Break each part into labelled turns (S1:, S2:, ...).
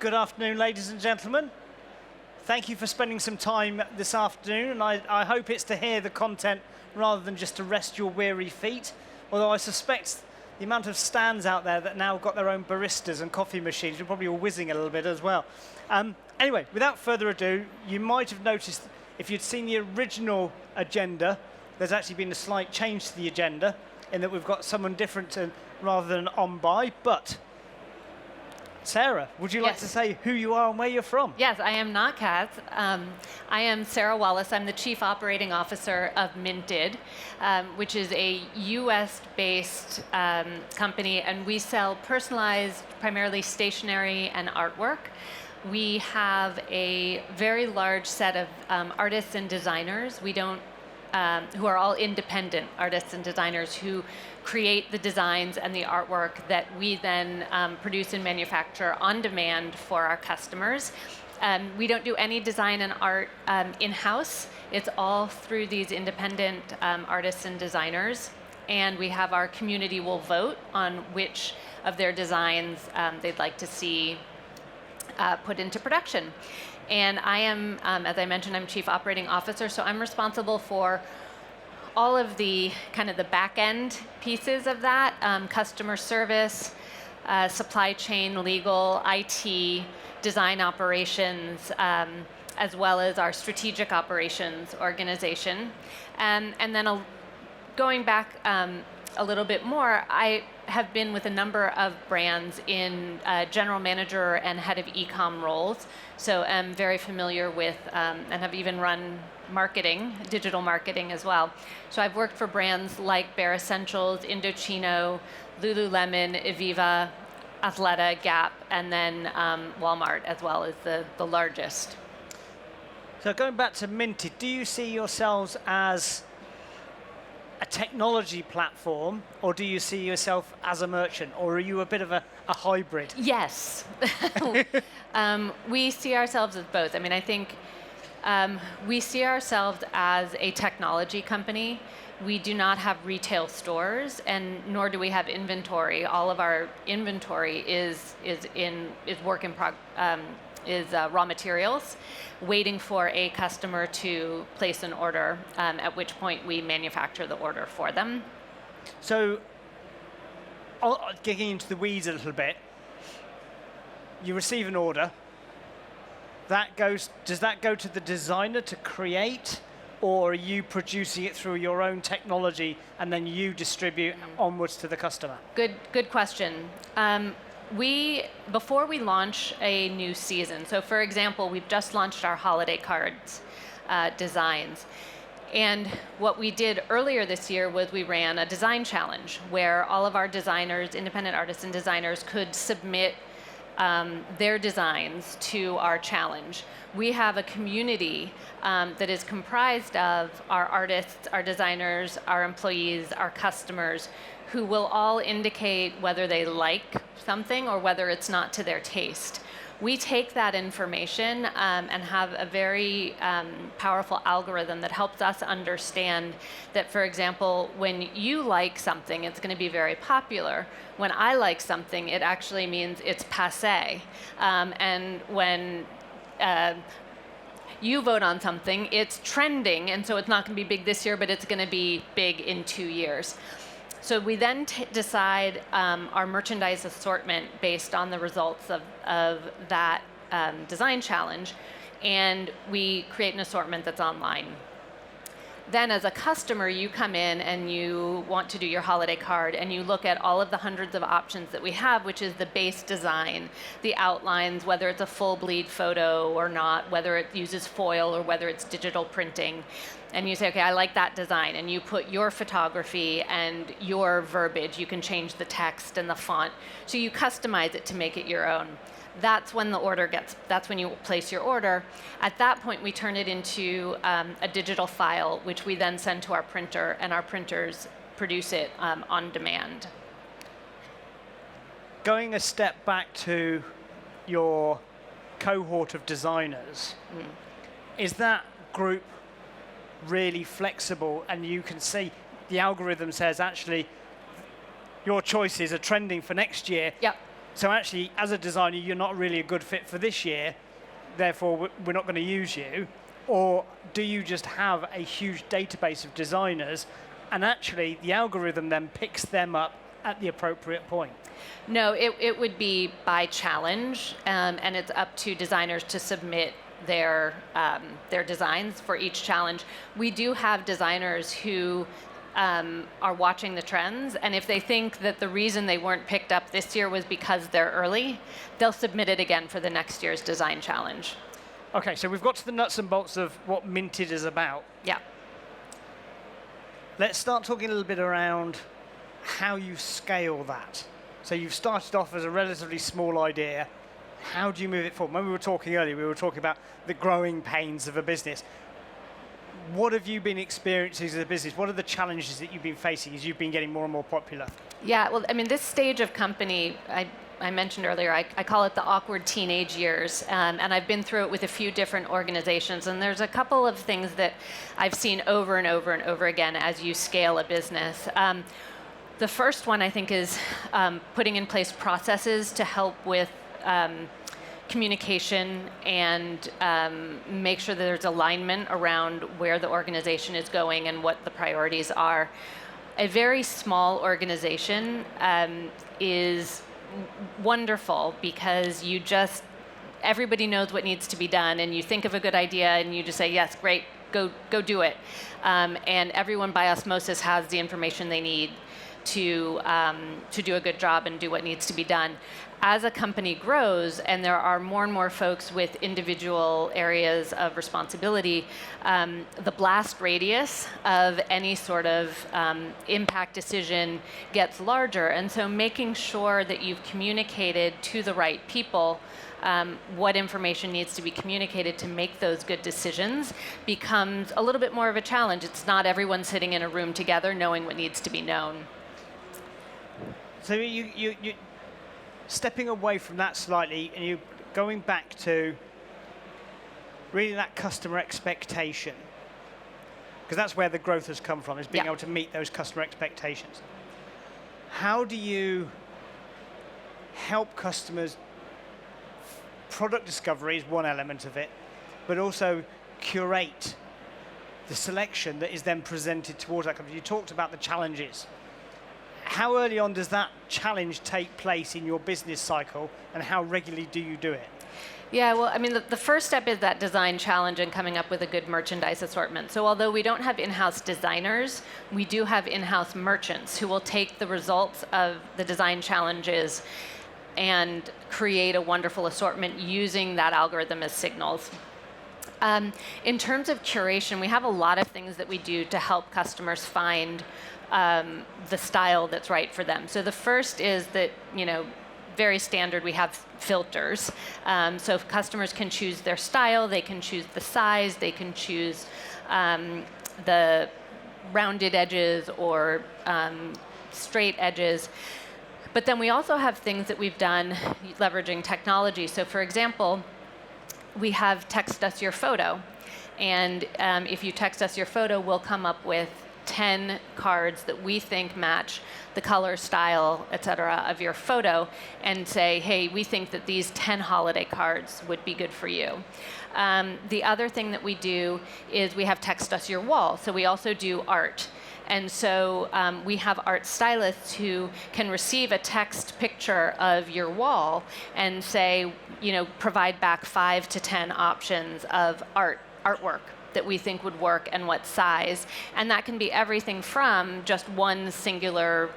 S1: Good afternoon, ladies and gentlemen. Thank you for spending some time this afternoon, and I hope it's to hear the content rather than just to rest your weary feet, although I suspect the amount of stands out there that now got their own baristas and coffee machines, you're probably all whizzing a little bit as well. Anyway, without further ado, you might have noticed, if you'd seen the original agenda, there's actually been a slight change to the agenda, in that we've got someone different rather than on by, but Sarah, would you like to say who you are and where you're from?
S2: Yes, I am not Kat. I am Sarah Wallis. I'm the Chief Operating Officer of Minted, which is a US-based company, and we sell personalized, primarily stationery and artwork. We have a very large set of artists and designers. Who are all independent artists and designers who create the designs and the artwork that we then produce and manufacture on demand for our customers. We don't do any design and art in-house. It's all through these independent artists and designers. And we have our community will vote on which of their designs they'd like to see put into production. And I am, as I mentioned, I'm Chief Operating Officer, so I'm responsible for all of the kind of the back end pieces of that, customer service, supply chain, legal, IT, design operations, as well as our strategic operations organization. And then going back a little bit more, I have been with a number of brands in general manager and head of e-com roles. So I'm very familiar with and have even run marketing, digital marketing as well. So I've worked for brands like Bare Essentials, Indochino, Lululemon, Ivivva, Athleta, Gap, and then Walmart as well as the largest.
S1: So going back to Minted, do you see yourselves as a technology platform, or do you see yourself as a merchant, or are you a bit of a hybrid?
S2: Yes. We see ourselves as both. I mean, I think we see ourselves as a technology company. We do not have retail stores, and nor do we have inventory. All of our inventory is raw materials, waiting for a customer to place an order, at which point we manufacture the order for them.
S1: So, getting into the weeds a little bit, you receive an order. Does that go to the designer to create, or are you producing it through your own technology and then you distribute onwards to the customer?
S2: Good question. Before we launch a new season, so for example, we've just launched our holiday cards designs. And what we did earlier this year was we ran a design challenge where all of our designers, independent artists and designers, could submit their designs to our challenge. We have a community that is comprised of our artists, our designers, our employees, our customers, who will all indicate whether they like something or whether it's not to their taste. We take that information and have a very powerful algorithm that helps us understand that, for example, when you like something, it's going to be very popular. When I like something, it actually means it's passé. And when you vote on something, it's trending, and so it's not going to be big this year, but it's going to be big in 2 years. So we then decide our merchandise assortment based on the results of that design challenge, and we create an assortment that's online. Then as a customer, you come in and you want to do your holiday card, and you look at all of the hundreds of options that we have, which is the base design, the outlines, whether it's a full bleed photo or not, whether it uses foil or whether it's digital printing. And you say, okay, I like that design, and you put your photography and your verbiage. You can change the text and the font. So you customize it to make it your own. That's when that's when you place your order. At that point, we turn it into a digital file, which we then send to our printer, and our printers produce it on demand.
S1: Going a step back to your cohort of designers, is that group really flexible, and you can see the algorithm says actually your choices are trending for next year?
S2: Yep.
S1: So actually, as a designer, you're not really a good fit for this year, therefore we're not going to use you? Or do you just have a huge database of designers, and actually the algorithm then picks them up at the appropriate point?
S2: No, it would be by challenge, and it's up to designers to submit their designs for each challenge. We do have designers who are watching the trends, and if they think that the reason they weren't picked up this year was because they're early, they'll submit it again for the next year's design challenge.
S1: Okay, so we've got to the nuts and bolts of what Minted is about.
S2: Yeah.
S1: Let's start talking a little bit around how you scale that. So you've started off as a relatively small idea. How do you move it forward? When we were talking earlier, we were talking about the growing pains of a business. What have you been experiencing as a business? What are the challenges that you've been facing as you've been getting more and more popular?
S2: Yeah, well, I mean, this stage of company, I mentioned earlier, I call it the awkward teenage years, and I've been through it with a few different organizations, and there's a couple of things that I've seen over and over and over again as you scale a business. The first one, I think, is putting in place processes to help with communication and make sure that there's alignment around where the organization is going and what the priorities are. A very small organization is wonderful because everybody knows what needs to be done, and you think of a good idea and you just say, yes, great, go do it. And everyone by osmosis has the information they need to do a good job and do what needs to be done. As a company grows and there are more and more folks with individual areas of responsibility, the blast radius of any sort of impact decision gets larger. And so making sure that you've communicated to the right people what information needs to be communicated to make those good decisions becomes a little bit more of a challenge. It's not everyone sitting in a room together knowing what needs to be known.
S1: So you stepping away from that slightly, and you're going back to really that customer expectation, because that's where the growth has come from, is being able to meet those customer expectations. How do you help customers? Product discovery is one element of it, but also curate the selection that is then presented towards that company. You talked about the challenges. How early on does that challenge take place in your business cycle, and how regularly do you do it?
S2: Yeah, well, I mean, the first step is that design challenge and coming up with a good merchandise assortment. So although we don't have in-house designers, we do have in-house merchants who will take the results of the design challenges and create a wonderful assortment using that algorithm as signals. In terms of curation, we have a lot of things that we do to help customers find the style that's right for them. So the first is that, very standard, we have filters. So if customers can choose their style, they can choose the size, they can choose the rounded edges or straight edges. But then we also have things that we've done leveraging technology. So for example, we have text us your photo. And if you text us your photo, we'll come up with 10 cards that we think match the color, style, et cetera, of your photo, and say, hey, we think that these 10 holiday cards would be good for you. The other thing that we do is we have text us your wall. So we also do art. And so we have art stylists who can receive a text picture of your wall and say, provide back 5 to 10 options of artwork that we think would work and what size. And that can be everything from just one singular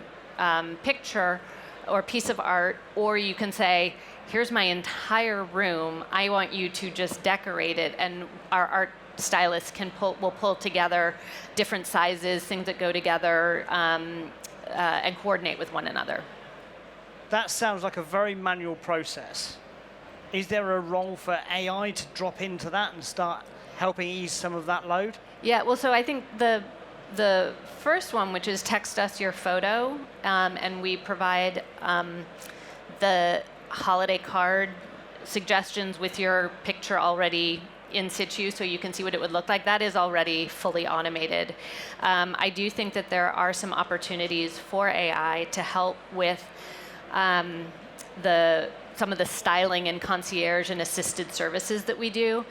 S2: picture or piece of art, or you can say, here's my entire room, I want you to just decorate it, and our art stylists will pull together different sizes, things that go together, and coordinate with one another.
S1: That sounds like a very manual process. Is there a role for AI to drop into that and start helping ease some of that load? Yeah,
S2: well, so I think the first one, which is text us your photo, and we provide the holiday card suggestions with your picture already in situ so you can see what it would look like. That is already fully automated. I do think that there are some opportunities for AI to help with some of the styling and concierge and assisted services that we do.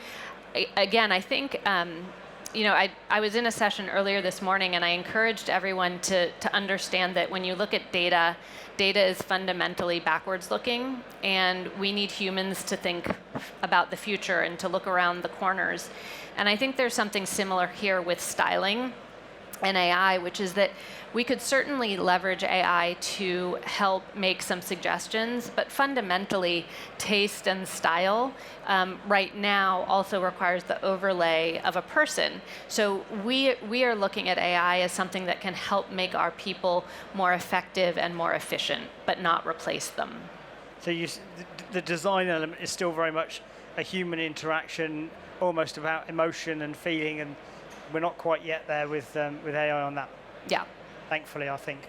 S2: Again, I think, I was in a session earlier this morning, and I encouraged everyone to understand that when you look at data is fundamentally backwards looking, and we need humans to think about the future and to look around the corners. And I think there's something similar here with styling and AI, which is that we could certainly leverage AI to help make some suggestions, but fundamentally, taste and style right now also requires the overlay of a person. So we are looking at AI as something that can help make our people more effective and more efficient, but not replace them.
S1: So the design element is still very much a human interaction, almost about emotion and feeling, and we're not quite yet there with AI on that.
S2: Yeah.
S1: Thankfully, I think.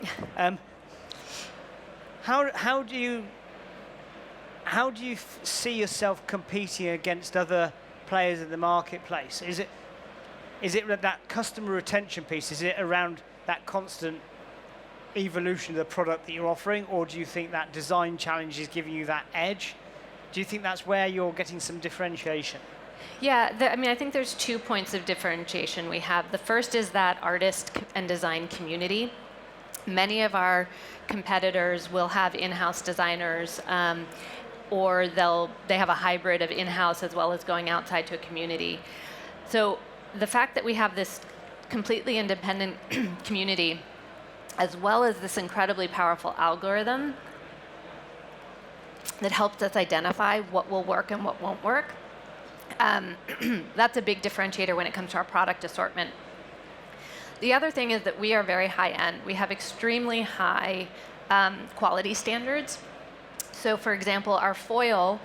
S1: How do you see yourself competing against other players in the marketplace? Is it that customer retention piece? Is it around that constant evolution of the product that you're offering, or do you think that design challenge is giving you that edge? Do you think that's where you're getting some differentiation?
S2: Yeah, I think there's 2 points of differentiation we have. The first is that artist and design community. Many of our competitors will have in-house designers, or they have a hybrid of in-house as well as going outside to a community. So the fact that we have this completely independent community, as well as this incredibly powerful algorithm that helps us identify what will work and what won't work, that's a big differentiator when it comes to our product assortment. The other thing is that we are very high-end. We have extremely high quality standards. So for example, our foil,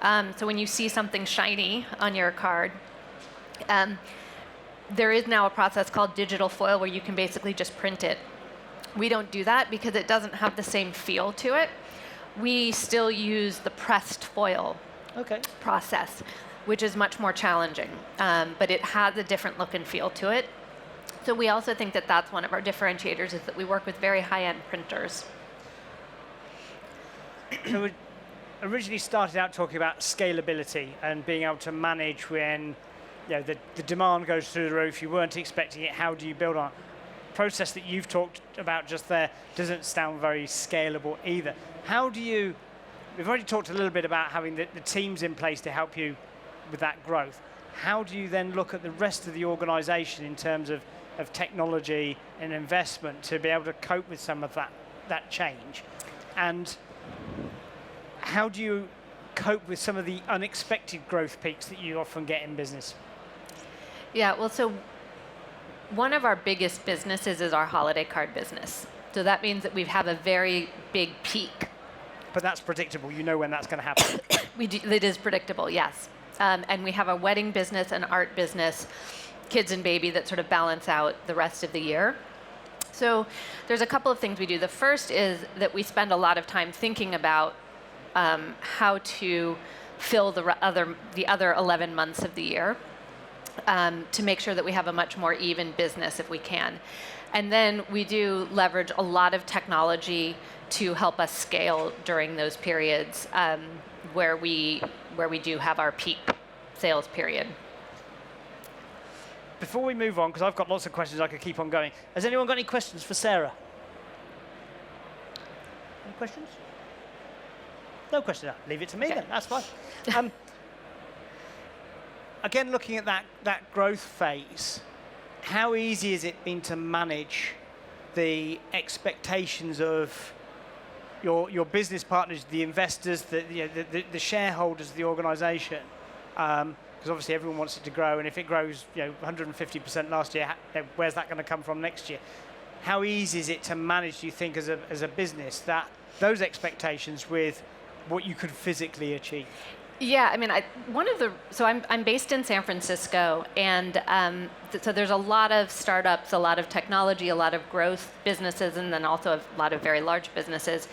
S2: so when you see something shiny on your card, there is now a process called digital foil where you can basically just print it. We don't do that because it doesn't have the same feel to it. We still use the pressed foil process, which is much more challenging, but it has a different look and feel to it. So we also think that that's one of our differentiators, is that we work with very high-end printers.
S1: So we originally started out talking about scalability and being able to manage when the demand goes through the roof, you weren't expecting it, how do you build on it? The process that you've talked about just there doesn't sound very scalable either. We've already talked a little bit about having the teams in place to help you with that growth. How do you then look at the rest of the organization in terms of technology and investment to be able to cope with some of that change? And how do you cope with some of the unexpected growth peaks that you often get in business?
S2: Yeah, well, so one of our biggest businesses is our holiday card business. So that means that we have a very big peak.
S1: But that's predictable. You know when that's going to happen.
S2: It is predictable, yes. And we have a wedding business, an art business, kids and baby that sort of balance out the rest of the year. So there's a couple of things we do. The first is that we spend a lot of time thinking about how to fill the other 11 months of the year to make sure that we have a much more even business if we can. And then we do leverage a lot of technology to help us scale during those periods where we do have our peak sales period.
S1: Before we move on, because I've got lots of questions, I could keep on going. Has anyone got any questions for Sarah? Any questions? No questions. Leave it to me then. That's fine. Again, looking at that growth phase, how easy has it been to manage the expectations of your business partners, the investors, the shareholders of the organisation? Because obviously everyone wants it to grow, and if it grows 150% last year, where's that going to come from next year? How easy is it to manage, do you think, as a business, those expectations with what you could physically achieve?
S2: Yeah, I mean, so I'm based in San Francisco, and so there's a lot of startups, a lot of technology, a lot of growth businesses, and then also a lot of very large businesses.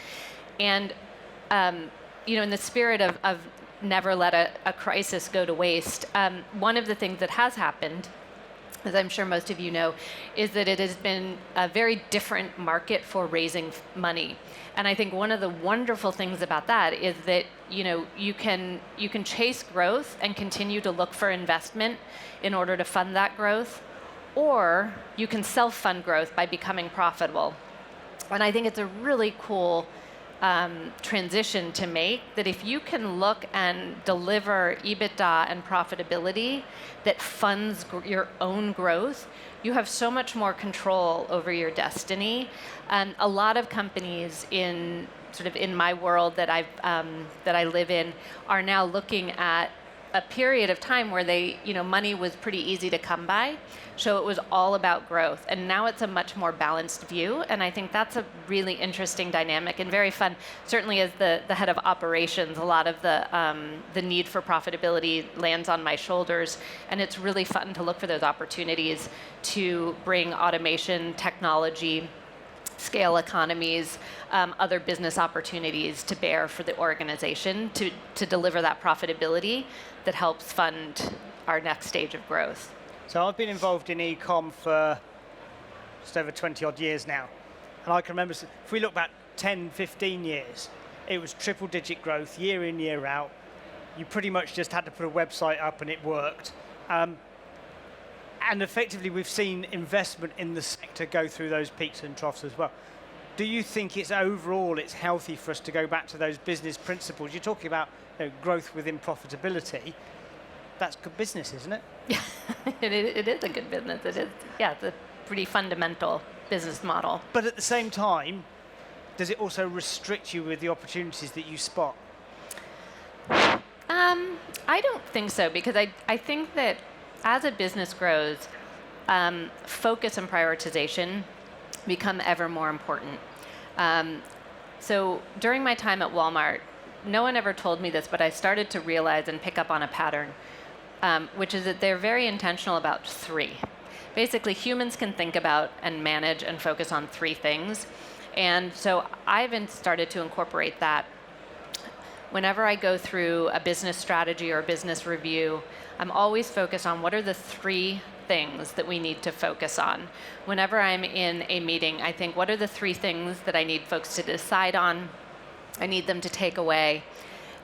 S2: And in the spirit of never let a crisis go to waste, one of the things that has happened as I'm sure most of you know, is that it has been a very different market for raising money. And I think one of the wonderful things about that is that you can chase growth and continue to look for investment in order to fund that growth, or you can self-fund growth by becoming profitable. And I think it's a really cool transition to make, that if you can look and deliver EBITDA and profitability that funds your own growth, you have so much more control over your destiny. And a lot of companies in my world that I live in are now looking at a period of time where money was pretty easy to come by, so it was all about growth. And now it's a much more balanced view, and I think that's a really interesting dynamic and very fun. Certainly as the head of operations, a lot of the need for profitability lands on my shoulders, and it's really fun to look for those opportunities to bring automation, technology, scale economies, other business opportunities to bear for the organization to deliver that profitability that helps fund our next stage of growth.
S1: So I've been involved in e-com for just over 20 odd years now. And I can remember, if we look back 10, 15 years, it was triple digit growth year in, year out. You pretty much just had to put a website up and it worked. And effectively, we've seen investment in the sector go through those peaks and troughs as well. Do you think it's healthy for us to go back to those business principles? You're talking about growth within profitability. That's good business, isn't it?
S2: Yeah, it is a good business. It is, yeah, it's a pretty fundamental business model.
S1: But at the same time, does it also restrict you with the opportunities that you spot?
S2: I don't think so, because I think that as a business grows, focus and prioritization become ever more important. So during my time at Walmart, no one ever told me this, but I started to realize and pick up on a pattern, which is that they're very intentional about three. Basically, humans can think about and manage and focus on three things. And so I've started to incorporate that. Whenever I go through a business strategy or a business review, I'm always focused on what are the three things that we need to focus on. Whenever I'm in a meeting, I think, what are the three things that I need folks to decide on? I need them to take away.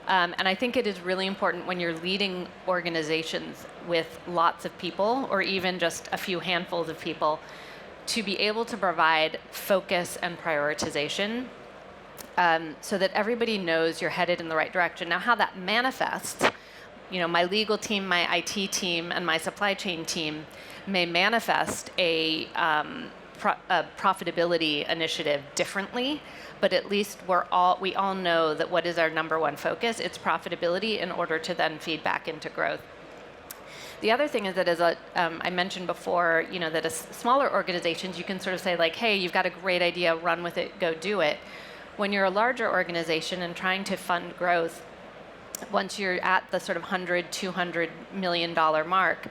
S2: And I think it is really important when you're leading organizations with lots of people, or even just a few handfuls of people, to be able to provide focus and prioritization, so that everybody knows you're headed in the right direction. Now, how that manifests, my legal team, my IT team, and my supply chain team may manifest a profitability initiative differently, but at least we all know that what is our number one focus? It's profitability, in order to then feed back into growth. The other thing is that, as I mentioned before, that as smaller organizations, you can sort of say like, hey, you've got a great idea, run with it, go do it. When you're a larger organization and trying to fund growth, once you're at the sort of $100, $200 million mark,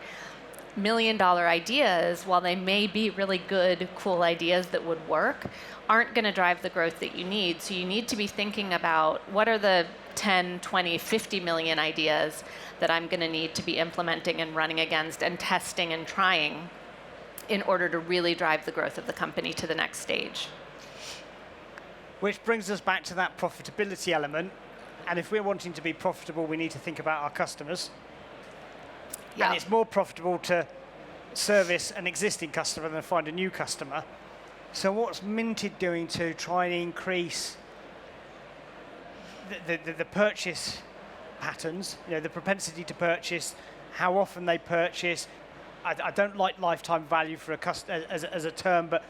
S2: $1 million ideas, while they may be really good, cool ideas that would work, aren't going to drive the growth that you need. So you need to be thinking about what are the 10, 20, 50 million ideas that I'm going to need to be implementing and running against and testing and trying in order to really drive the growth of the company to the next stage.
S1: Which brings us back to that profitability element. And if we're wanting to be profitable, we need to think about our customers. Yeah. And it's more profitable to service an existing customer than find a new customer. So what's Minted doing to try and increase the purchase patterns, the propensity to purchase, how often they purchase? I don't like lifetime value for a customer as a term, but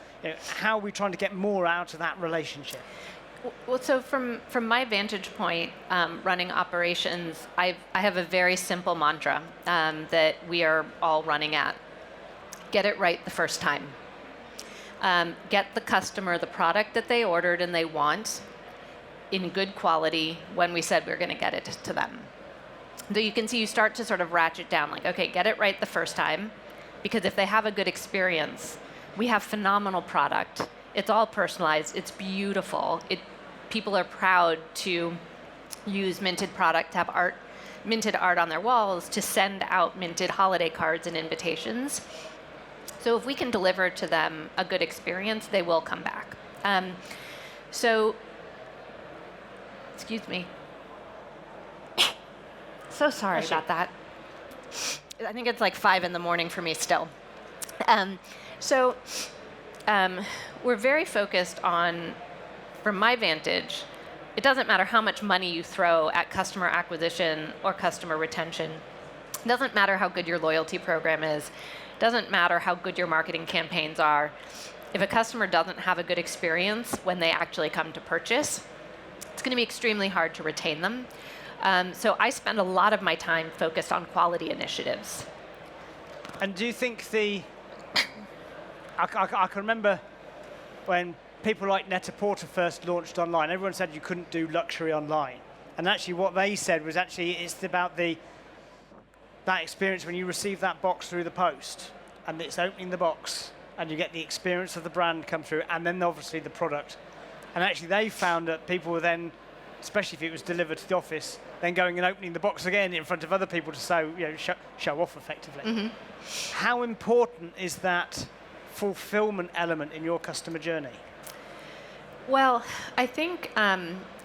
S1: how are we trying to get more out of that relationship?
S2: Well, so from my vantage point, running operations, I have a very simple mantra that we are all running at. Get it right the first time. Get the customer the product that they ordered and they want in good quality when we said we were going to get it to them. So you can see you start to sort of ratchet down, like, okay, get it right the first time, because if they have a good experience, we have phenomenal product. It's all personalized. It's beautiful. People are proud to use Minted product, to have Minted art on their walls, to send out Minted holiday cards and invitations. So if we can deliver to them a good experience, they will come back. So, excuse me. So sorry about that. I think it's like 5 in the morning for me still. So we're very focused on, from my vantage, it doesn't matter how much money you throw at customer acquisition or customer retention. It doesn't matter how good your loyalty program is. It doesn't matter how good your marketing campaigns are. If a customer doesn't have a good experience when they actually come to purchase, it's going to be extremely hard to retain them. So I spend a lot of my time focused on quality initiatives.
S1: And do you think I can remember when people like Net-a-Porter first launched online, everyone said you couldn't do luxury online. And actually what they said was actually it's about that experience when you receive that box through the post, and it's opening the box, and you get the experience of the brand come through, and then obviously the product. And actually they found that people were then, especially if it was delivered to the office, then going and opening the box again in front of other people to show off effectively. Mm-hmm. How important is that fulfillment element in your customer journey?
S2: Well, I think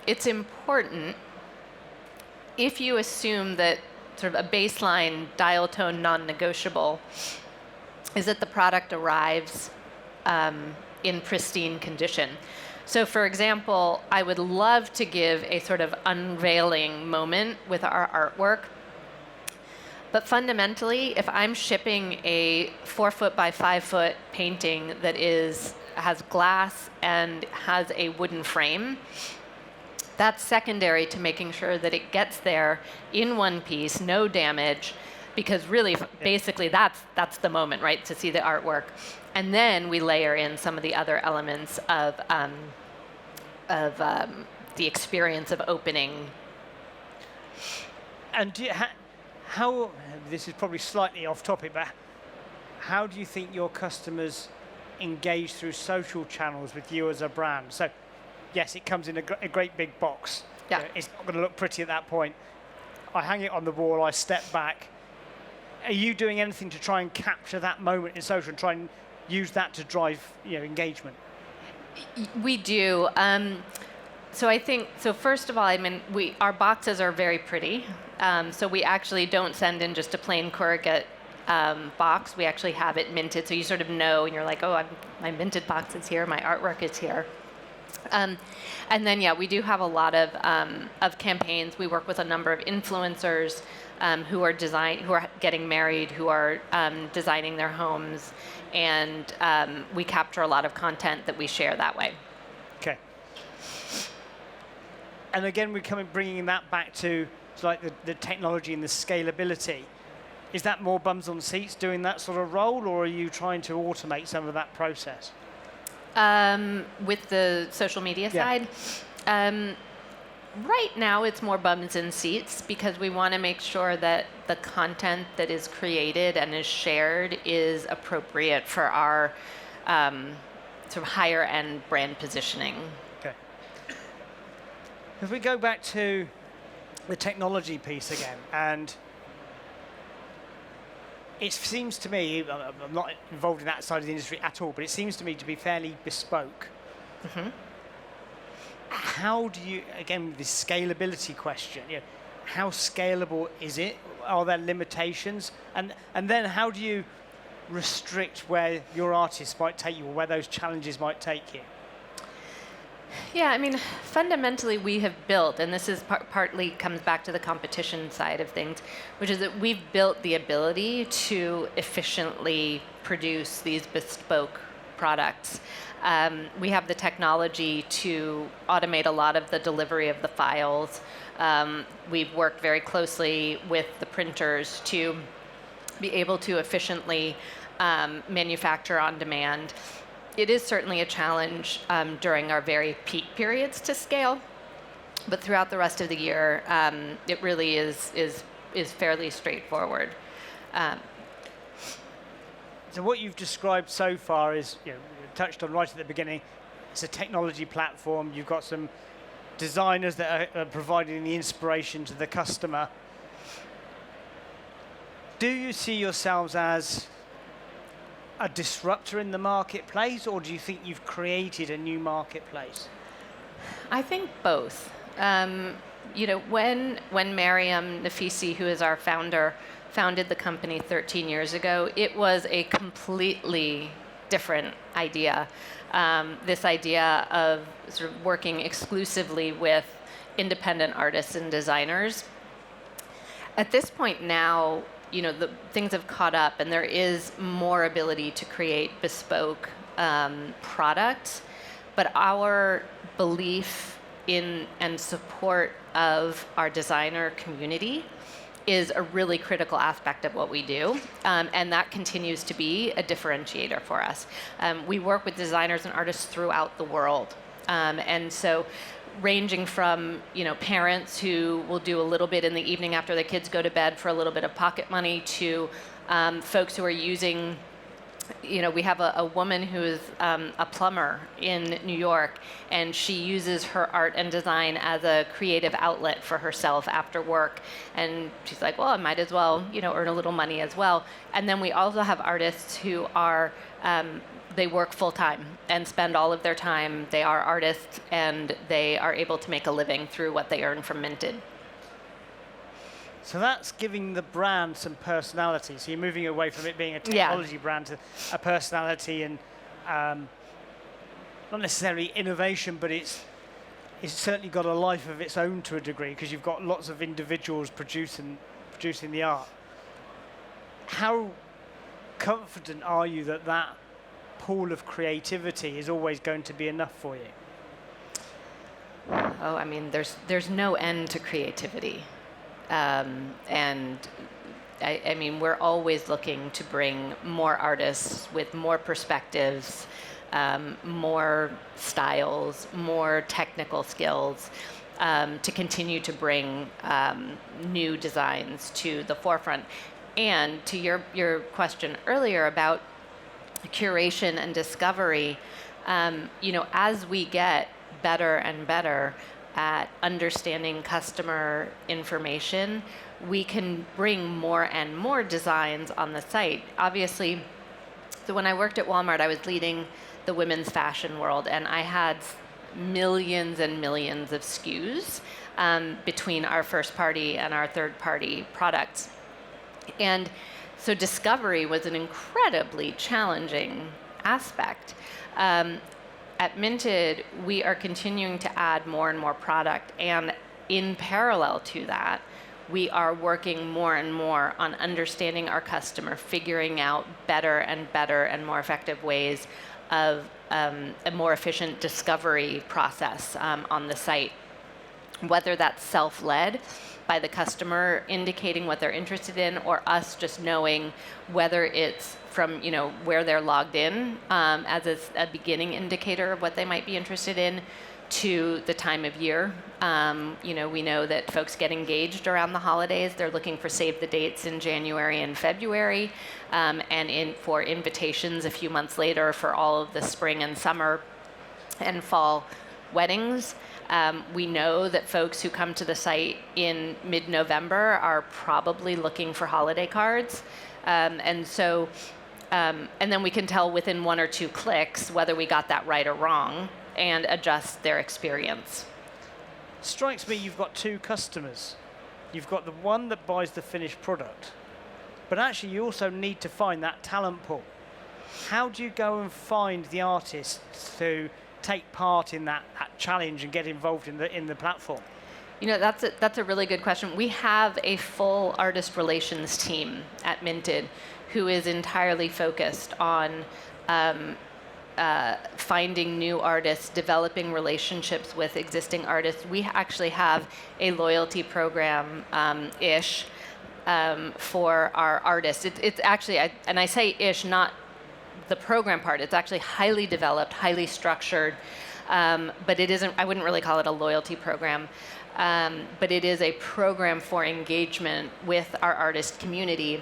S2: it's important if you assume that sort of a baseline dial tone non-negotiable is that the product arrives in pristine condition. So for example, I would love to give a sort of unveiling moment with our artwork. But fundamentally, if I'm shipping a 4-foot by 5-foot painting that has glass and has a wooden frame, that's secondary to making sure that it gets there in one piece, no damage, because really, basically, that's the moment, right, to see the artwork. And then we layer in some of the other elements of the experience of opening.
S1: And how, this is probably slightly off topic, but how do you think your customers engage through social channels with you as a brand? So, yes, it comes in a great big box.
S2: Yeah.
S1: It's not going to look pretty at that point. I hang it on the wall, I step back. Are you doing anything to try and capture that moment in social and try and use that to drive engagement?
S2: We do. So first of all, our boxes are very pretty. So we actually don't send in just a plain corrugate box. We actually have it minted, so you sort of know, and you're like, oh, my minted box is here, my artwork is here. And then, we do have a lot of campaigns. We work with a number of influencers who are getting married, who are designing their homes, and we capture a lot of content that we share that way.
S1: Okay. And again, bringing that back to like the technology and the scalability. Is that more bums on seats doing that sort of role, or are you trying to automate some of that process?
S2: With the social media side, right now it's more bums in seats because we want to make sure that the content that is created and is shared is appropriate for our sort of higher end brand positioning. Okay.
S1: If we go back to the technology piece again, and it seems to me, I'm not involved in that side of the industry at all, but it seems to me to be fairly bespoke. Mm-hmm. How do you, again, the scalability question, how scalable is it? Are there limitations? And then how do you restrict where your artists might take you or where those challenges might take you?
S2: Yeah, fundamentally we have built, and this is partly comes back to the competition side of things, which is that we've built the ability to efficiently produce these bespoke products. We have the technology to automate a lot of the delivery of the files. We've worked very closely with the printers to be able to efficiently manufacture on demand. It is certainly a challenge during our very peak periods to scale, but throughout the rest of the year, it really is fairly straightforward.
S1: So what you've described so far is, touched on right at the beginning, it's a technology platform. You've got some designers that are providing the inspiration to the customer. Do you see yourselves as a disruptor in the marketplace, or do you think you've created a new marketplace?
S2: I think both. When Mariam Nafisi, who is our founder, founded the company 13 years ago, it was a completely different idea. This idea of sort of working exclusively with independent artists and designers. At this point now, the things have caught up, and there is more ability to create bespoke products. But our belief in and support of our designer community is a really critical aspect of what we do, and that continues to be a differentiator for us. We work with designers and artists throughout the world, and so ranging from parents who will do a little bit in the evening after the kids go to bed for a little bit of pocket money to folks who are using. We have a woman who is a plumber in New York, and she uses her art and design as a creative outlet for herself after work. And she's like, well, I might as well, earn a little money as well. And then we also have artists who are, they work full time and spend all of their time. They are artists, and they are able to make a living through what they earn from Minted.
S1: So that's giving the brand some personality. So you're moving away from it being a technology brand to a personality and not necessarily innovation, but it's certainly got a life of its own to a degree, because you've got lots of individuals producing the art. How confident are you that that pool of creativity is always going to be enough for you?
S2: Oh, I mean, there's no end to creativity. And I mean, we're always looking to bring more artists with more perspectives, more styles, more technical skills, to continue to bring new designs to the forefront. And to your question earlier about curation and discovery, as we get better and better at understanding customer information, we can bring more and more designs on the site. Obviously, so when I worked at Walmart, I was leading the women's fashion world, and I had millions and millions of SKUs between our first party and our third party products. And so discovery was an incredibly challenging aspect. At Minted, we are continuing to add more and more product, and in parallel to that, we are working more and more on understanding our customer, figuring out better and more effective ways of a more efficient discovery process on the site, whether that's self-led by the customer indicating what they're interested in, or us just knowing whether it's from where they're logged in as a beginning indicator of what they might be interested in, to the time of year. We know that folks get engaged around the holidays. They're looking for save the dates in January and February, and for invitations a few months later for all of the spring and summer and fall weddings. We know that folks who come to the site in mid-November are probably looking for holiday cards. And then we can tell within 1 or 2 clicks whether we got that right or wrong and adjust their experience.
S1: Strikes me you've got 2 customers. You've got the one that buys the finished product, but actually you also need to find that talent pool. How do you go and find the artists to take part in that challenge and get involved in the platform?
S2: That's a really good question. We have a full artist relations team at Minted who is entirely focused on finding new artists, developing relationships with existing artists. We actually have a loyalty program, ish, for our artists. It's actually, and I say ish, not the program part. It's actually highly developed, highly structured, but it isn't. I wouldn't really call it a loyalty program, but it is a program for engagement with our artist community.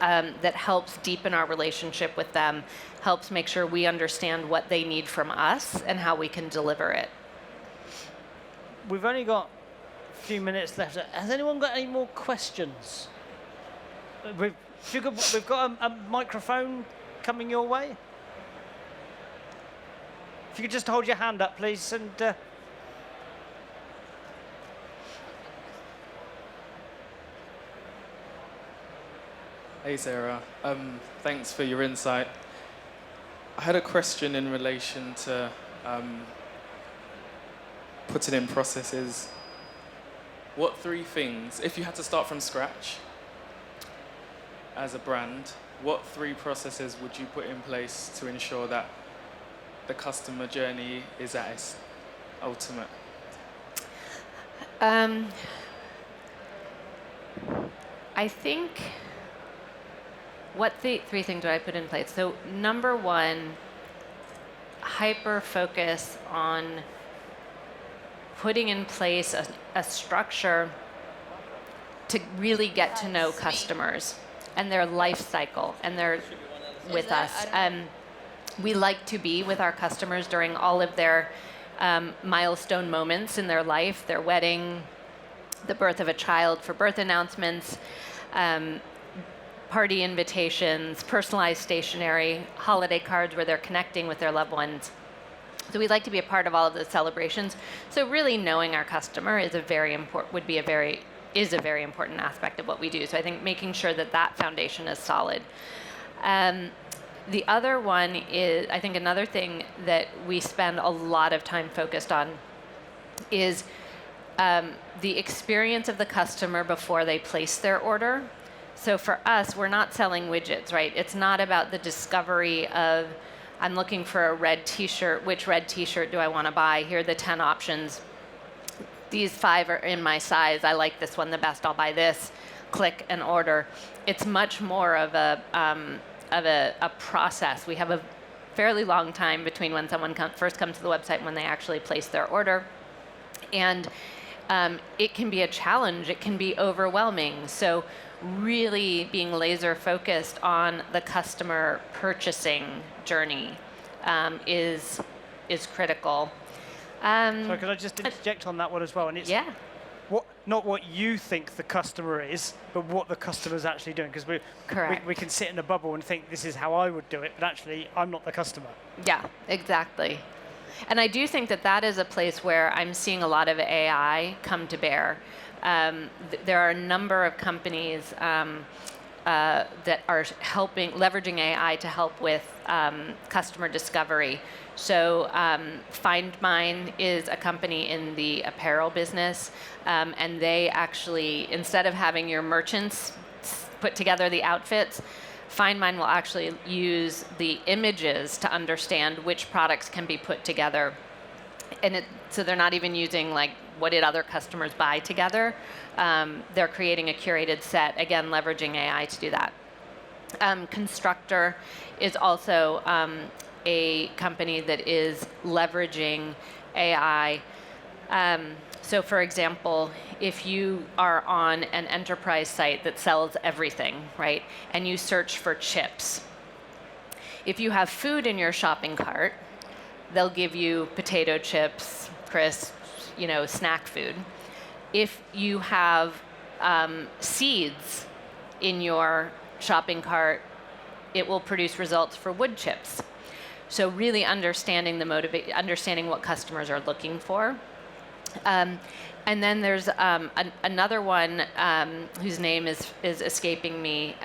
S2: That helps deepen our relationship with them, helps make sure we understand what they need from us and how we can deliver it.
S1: We've only got a few minutes left. Has anyone got any more questions? We've got a microphone coming your way? If you could just hold your hand up, please, and
S3: Hey Sarah, thanks for your insight. I had a question in relation to putting in processes. What 3 things, if you had to start from scratch as a brand, what 3 processes would you put in place to ensure that the customer journey is at its ultimate?
S2: I think, what 3 things do I put in place? So number 1, hyper focus on putting in place a structure to really get to know customers and their life cycle and their with us. We like to be with our customers during all of their milestone moments in their life, their wedding, the birth of a child, for birth announcements, party invitations, personalized stationery, holiday cards where they're connecting with their loved ones. So we'd like to be a part of all of those celebrations. So really knowing our customer is a very important aspect of what we do. So I think making sure that that foundation is solid. The other one is, I think another thing that we spend a lot of time focused on is the experience of the customer before they place their order. So for us, we're not selling widgets, right? It's not about the discovery of, I'm looking for a red t-shirt. Which red t-shirt do I want to buy? Here are the 10 options. These 5 are in my size. I like this one the best. I'll buy this. Click and order. It's much more of a process. We have a fairly long time between when someone first comes to the website and when they actually place their order. And it can be a challenge. It can be overwhelming. So really being laser focused on the customer purchasing journey is critical.
S1: Sorry, could I just interject on that one as well? And it's not what you think the customer is, but what the customer's actually doing. Because we can sit in a bubble and think this is how I would do it, but actually I'm not the customer. Yeah, exactly. And I do think that that is a place where I'm seeing a lot of AI come to bear. There are a number of companies that are leveraging AI to help with customer discovery. So Find Mine is a company in the apparel business, and they actually, instead of having your merchants put together the outfits, Find Mine will actually use the images to understand which products can be put together. And so they're not even using like, what did other customers buy together? They're creating a curated set, again, leveraging AI to do that. Constructor is also a company that is leveraging AI. So for example, if you are on an enterprise site that sells everything, right, and you search for chips, if you have food in your shopping cart, they'll give you potato chips, crisps, snack food. If you have seeds in your shopping cart, it will produce results for wood chips. So really understanding understanding what customers are looking for. And then there's another one whose name is escaping me.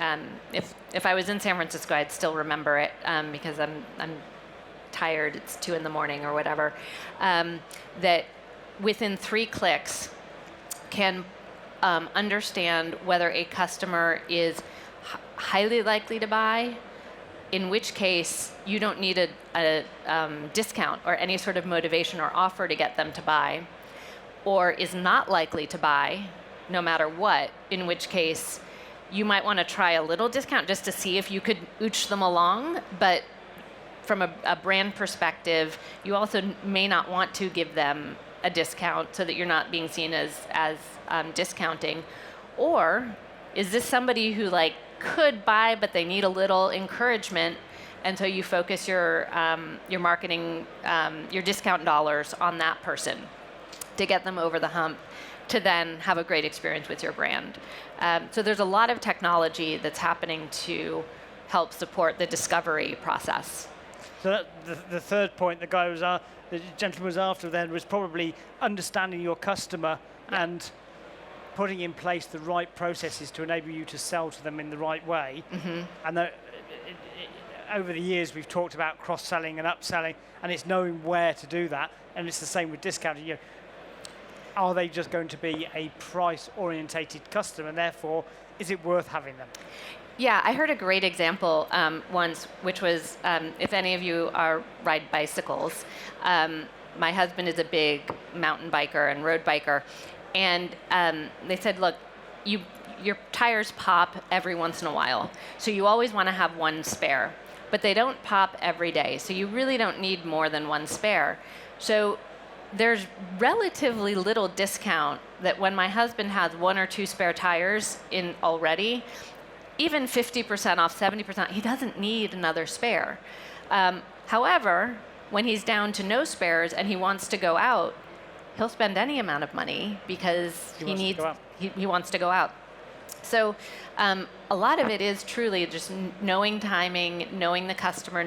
S1: If I was in San Francisco, I'd still remember it because I'm tired. It's 2 a.m. or whatever. That within 3 clicks can understand whether a customer is highly likely to buy, in which case you don't need a discount or any sort of motivation or offer to get them to buy, or is not likely to buy no matter what, in which case you might want to try a little discount just to see if you could ooch them along. But from a brand perspective, you also may not want to give them a discount so that you're not being seen as discounting. Or is this somebody who could buy but they need a little encouragement, and so you focus your marketing, your discount dollars on that person to get them over the hump to then have a great experience with your brand. So there's a lot of technology that's happening to
S2: help support the discovery process.
S1: So the third point the gentleman was after then was probably understanding your customer and putting in place the right processes to enable you to sell to them in the right way. And over the years we've talked about cross-selling and upselling, and it's knowing where to do that. And it's the same with discounting. You know, are they just going to be a price-orientated customer, and therefore is it worth having them?
S2: Yeah, I heard a great example once, which was, if any of you ride bicycles, my husband is a big mountain biker and road biker, and they said, look, your tires pop every once in a while, so you always want to have one spare, but they don't pop every day, so you really don't need more than one spare. So there's relatively little discount that when my husband has 1 or 2 spare tires in already, even 50% off, 70%, he doesn't need another spare. However, when he's down to no spares and he wants to go out, he'll spend any amount of money because he wants to go out. So a lot of it is truly just knowing timing, knowing the customer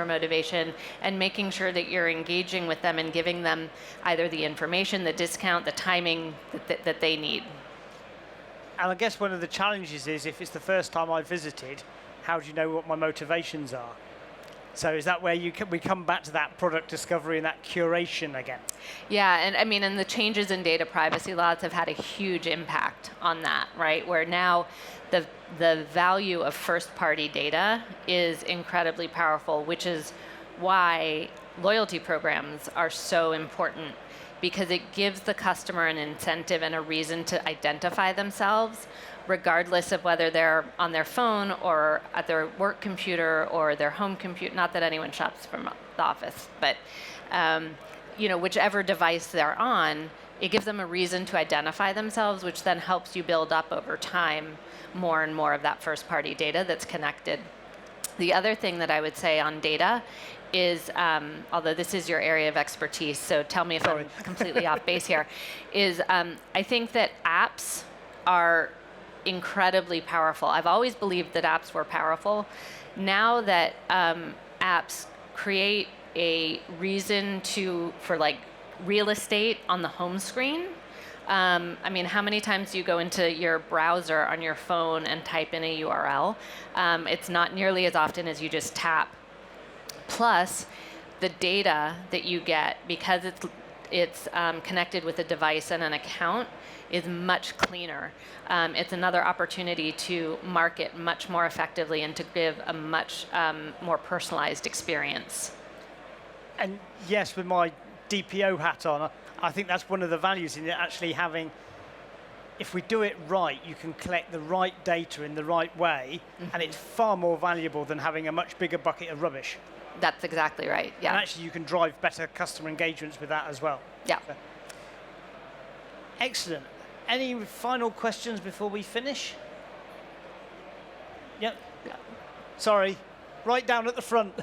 S2: motivation, and making sure that you're engaging with them and giving them either the information, the discount, the timing that they need.
S1: And I guess one of the challenges is, if it's the first time I visited, how do you know what my motivations are? So is that where we come back to that product discovery and that curation again?
S2: Yeah, and I mean, and the changes in data privacy laws have had a huge impact on that, right? Where now the value of first-party data is incredibly powerful, which is why loyalty programs are so important, because it gives the customer an incentive and a reason to identify themselves, regardless of whether they're on their phone or at their work computer or their home computer. Not that anyone shops from the office, but whichever device they're on, it gives them a reason to identify themselves, which then helps you build up over time more and more of that first-party data that's connected. The other thing that I would say on data is, although this is your area of expertise, so tell me if I'm completely off base here, is I think that apps are incredibly powerful. I've always believed that apps were powerful. Now that apps create a reason for like real estate on the home screen. I mean, how many times do you go into your browser on your phone and type in a URL? It's not nearly as often as you just tap. Plus, the data that you get, because it's connected with a device and an account, is much cleaner. It's another opportunity to market much more effectively and to give a much more personalized experience.
S1: And yes, with my DPO hat on, I think that's one of the values in it, actually having, if we do it right, you can collect the right data in the right way, and it's far more valuable than having a much bigger bucket of rubbish.
S2: That's exactly right, yeah.
S1: And actually you can drive better customer engagements with that as well.
S2: Yeah.
S1: So. Excellent. Any final questions before we finish? Yep. Yeah. Sorry, right down at the front.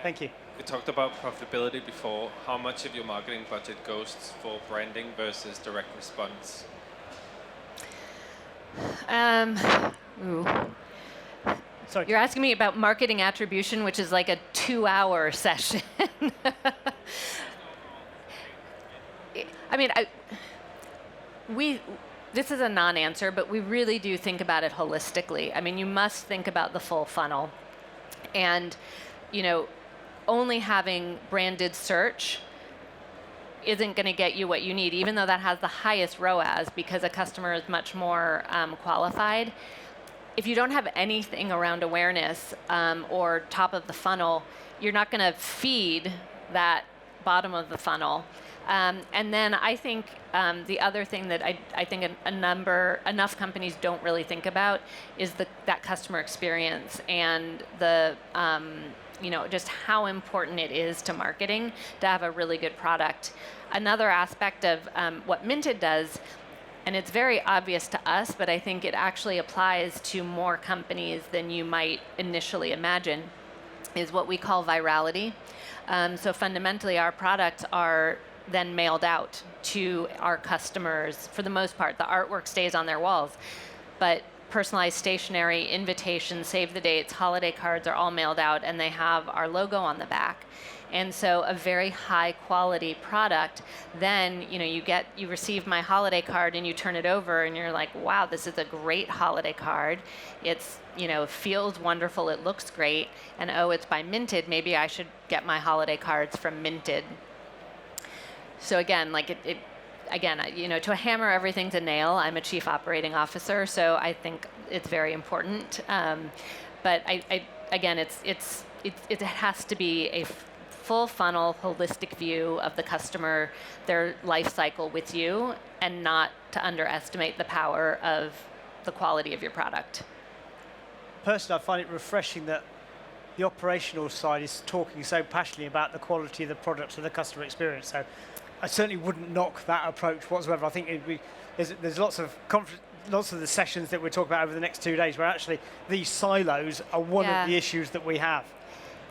S1: Thank you.
S4: We talked about profitability before. How much of your marketing budget goes for branding versus direct response?
S1: Sorry.
S2: You're asking me about marketing attribution, which is like a 2-hour session. I mean, this is a non-answer, but we really do think about it holistically. I mean, you must think about the full funnel. And, only having branded search isn't going to get you what you need, even though that has the highest ROAS because a customer is much more qualified. If you don't have anything around awareness or top of the funnel, you're not going to feed that bottom of the funnel. And then I think the other thing that I think enough companies don't really think about is that customer experience and the just how important it is to marketing to have a really good product. Another aspect of what Minted does, and it's very obvious to us, but I think it actually applies to more companies than you might initially imagine, is what we call virality. So fundamentally, our products are then mailed out to our customers. For the most part, the artwork stays on their walls, but personalized stationery, invitations, save the dates, holiday cards are all mailed out, and they have our logo on the back. And so a very high quality product, then you receive my holiday card and you turn it over and you're like, wow, this is a great holiday card. It's, feels wonderful, it looks great, and oh, it's by Minted, maybe I should get my holiday cards from Minted. So again, to hammer everything to nail, I'm a chief operating officer, so I think it's very important. But it has to be a full funnel, holistic view of the customer, their life cycle with you, and not to underestimate the power of the quality of your product.
S1: Personally, I find it refreshing that the operational side is talking so passionately about the quality of the product and the customer experience. So I certainly wouldn't knock that approach whatsoever. I think there's lots of the sessions that we're talking about over the next 2 days where actually these silos are one of the issues that we have.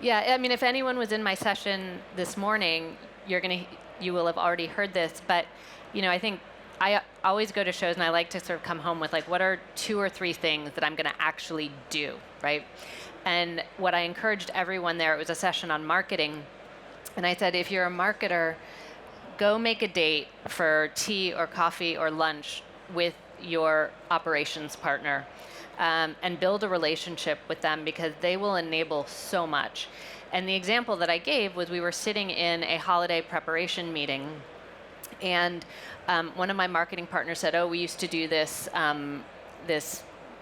S2: Yeah, I mean, if anyone was in my session this morning, you will have already heard this, but I think I always go to shows and I like to sort of come home with what are 2 or 3 things that I'm going to actually do, right? And what I encouraged everyone there, it was a session on marketing, and I said, if you're a marketer, go make a date for tea or coffee or lunch with your operations partner. And build a relationship with them, because they will enable so much. And the example that I gave was we were sitting in a holiday preparation meeting, and one of my marketing partners said, oh, we used to do this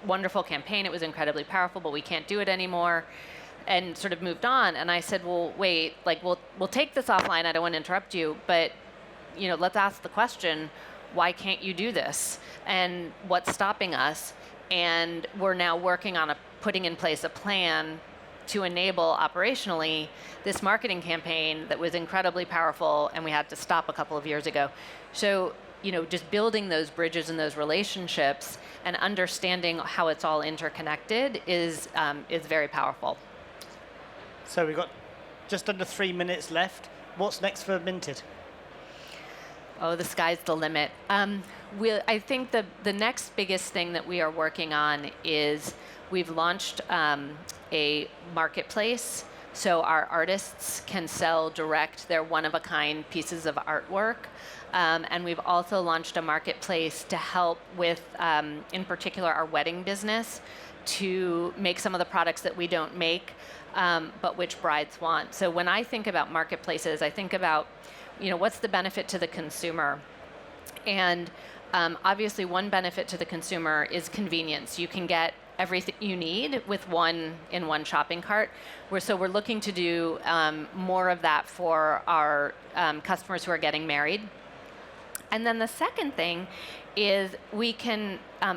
S2: wonderful campaign. It was incredibly powerful, but we can't do it anymore, and sort of moved on. And I said, well, wait, we'll take this offline. I don't want to interrupt you, but let's ask the question, why can't you do this? And what's stopping us? And we're now working on putting in place a plan to enable operationally this marketing campaign that was incredibly powerful, and we had to stop a couple of years ago. So, just building those bridges and those relationships and understanding how it's all interconnected is very powerful.
S1: So we've got just under 3 minutes left. What's next for Minted?
S2: Oh, the sky's the limit. I think the next biggest thing that we are working on is we've launched a marketplace, so our artists can sell direct their one-of-a-kind pieces of artwork. And we've also launched a marketplace to help with, in particular, our wedding business, to make some of the products that we don't make, but which brides want. So when I think about marketplaces, I think about what's the benefit to the consumer? And obviously one benefit to the consumer is convenience. You can get everything you need with one shopping cart. So we're looking to do more of that for our customers who are getting married. And then the second thing is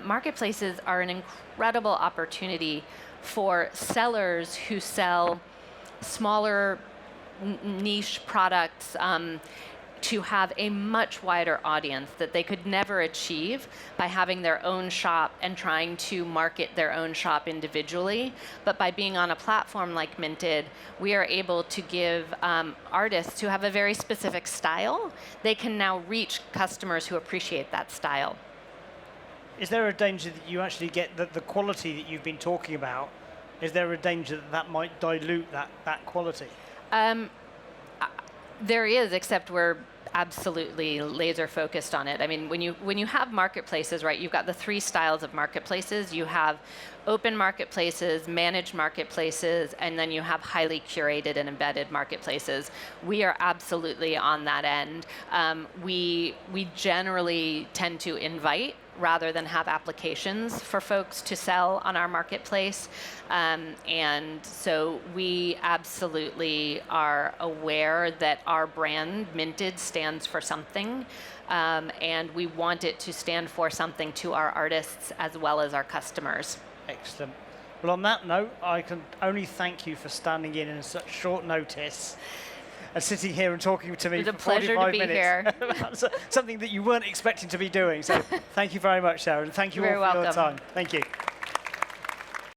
S2: marketplaces are an incredible opportunity for sellers who sell smaller niche products to have a much wider audience that they could never achieve by having their own shop and trying to market their own shop individually. But by being on a platform like Minted, we are able to give artists who have a very specific style, they can now reach customers who appreciate that style.
S1: Is there a danger that you actually get the quality that you've been talking about? Is there a danger that might dilute that quality?
S2: There is, except we're absolutely laser focused on it. I mean, when you have marketplaces, right, you've got the 3 styles of marketplaces. You have open marketplaces, managed marketplaces, and then you have highly curated and embedded marketplaces. We are absolutely on that end. We generally tend to invite rather than have applications for folks to sell on our marketplace. And so we absolutely are aware that our brand, Minted, stands for something. And we want it to stand for something to our artists as well as our customers.
S1: Excellent. Well, on that note, I can only thank you for standing in such short notice and sitting here and talking to me
S2: for 45
S1: minutes.
S2: It's a pleasure to be here.
S1: That's something that you weren't expecting to be doing. So thank you very much, Sarah, and thank you
S2: You're
S1: all for
S2: welcome.
S1: your time. Thank you.